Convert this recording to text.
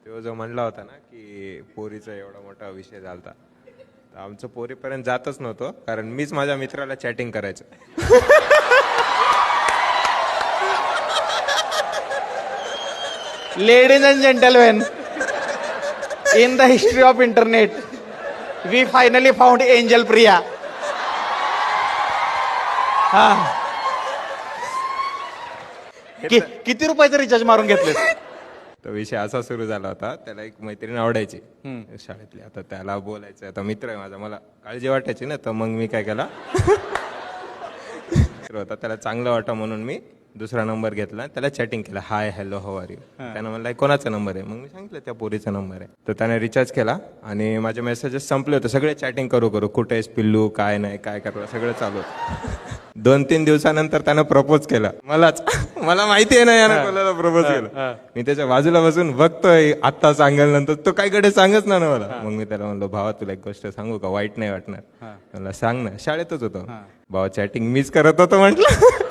तो जो म्हणला होता ना की पोरीचा एवढा मोठा विषय झालता, तर आमचं पोरीपर्यंत जातच नव्हतं, कारण मीच माझ्या मित्राला चॅटिंग करायचं. Ladies and gentlemen, in the history of internet, we finally found Angel Priya. हा. किती रुपयाचं रिचार्ज मारून घेतले? तो विषय असा सुरू झाला होता, त्याला एक मैत्रीण आवडायची शाळेतली. आता त्याला बोलायचं, आता मित्र आहे माझा, मला काळजी वाटायची ना, तर मग मी काय केला होता त्याला चांगलं वाटा म्हणून मी दुसरा नंबर घेतला, त्याला चॅटिंग केला, hi hello how are you. त्यानं म्हणला कोणाचा नंबर आहे, मग मी सांगितलं त्या पोरीचा नंबर आहे. तर त्याने रिचार्ज केला आणि माझे मेसेजेस संपले होते सगळे, चॅटिंग करू कुठे आहेस पिल्लू, काय नाही काय करलं, सगळं चालू होतं. 2-3 दिवसानंतर त्यानं प्रपोज केला मलाच. मला माहिती आहे ना यानं कोणाला प्रपोज केलं. मी त्याच्या बाजूला बसून बघतोय, आत्ता सांगेल नंतर तो काय कडे सांगच ना मला. मग मी त्याला म्हणलो, भावा तुला एक गोष्ट सांगू का, वाईट नाही वाटणार. मला सांग ना. शाळेतच होतो. भावा चॅटिंग मीच करत होतो म्हटलं.